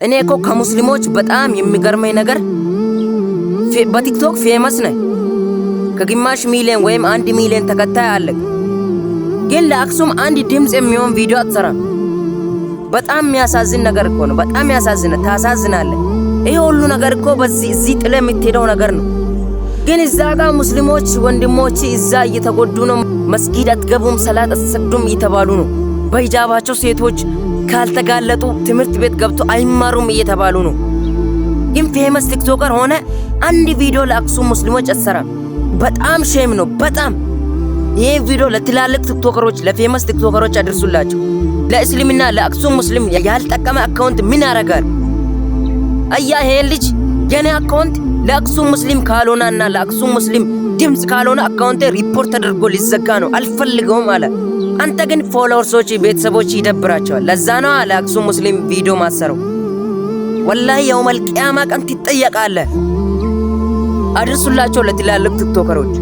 እኔ እኮ ከሙስሊሞች በጣም የሚገርመኝ ነገር በቲክቶክ ፌመስ ነኝ። ከግማሽ ሚሊዮን ወይም 1 ሚሊዮን ተከታይ አለ። ግን ለአክሱም አንድ ድምጽ የሚሆን ቪዲዮ አትሰራም። በጣም የሚያሳዝን ነገር እኮ ነው። በጣም ያሳዝናል። ታሳዝናለህ። ይሄ ሁሉ ነገር እኮ እዚህ ጥለ የምትሄደው ነገር ነው። ግን እዛ ጋር ሙስሊሞች ወንድሞች እዛ እየተጎዱ ነው። መስጊድ አትገቡም፣ ሰላት አትሰግዱም እየተባሉ ነው። በሂጃባቸው ሴቶች ካልተጋለጡ ትምህርት ቤት ገብቶ አይማሩም እየተባሉ ነው። ግን ፌመስ ቲክቶከር ሆነ አንድ ቪዲዮ ለአክሱም ሙስሊሞች አትሰራም። በጣም ሼም ነው። በጣም ይሄ ቪዲዮ ለትላልቅ ቲክቶከሮች ለፌመስ ቲክቶከሮች አድርሱላቸው። ለእስልምና ለአክሱም ሙስሊም ያልጠቀመ አካውንት ምን ያረጋል? አያ ይሄን ልጅ የኔ አካውንት ለአክሱም ሙስሊም ካልሆነና ለአክሱም ሙስሊም ድምጽ ካልሆነ አካውንቴ ሪፖርት ተደርጎ ሊዘጋ ነው፣ አልፈልገውም አለ። አንተ ግን ፎሎወርሶች ቤተሰቦች ይደብራቸዋል። ለዛ ነው ለአክሱም ሙስሊም ቪዲዮ ማሰረው። ወላሂ የውመል ቂያማ ቀን ትጠየቃለህ። አድርሱላቸው ለትላልቅ ቲክቶከሮች።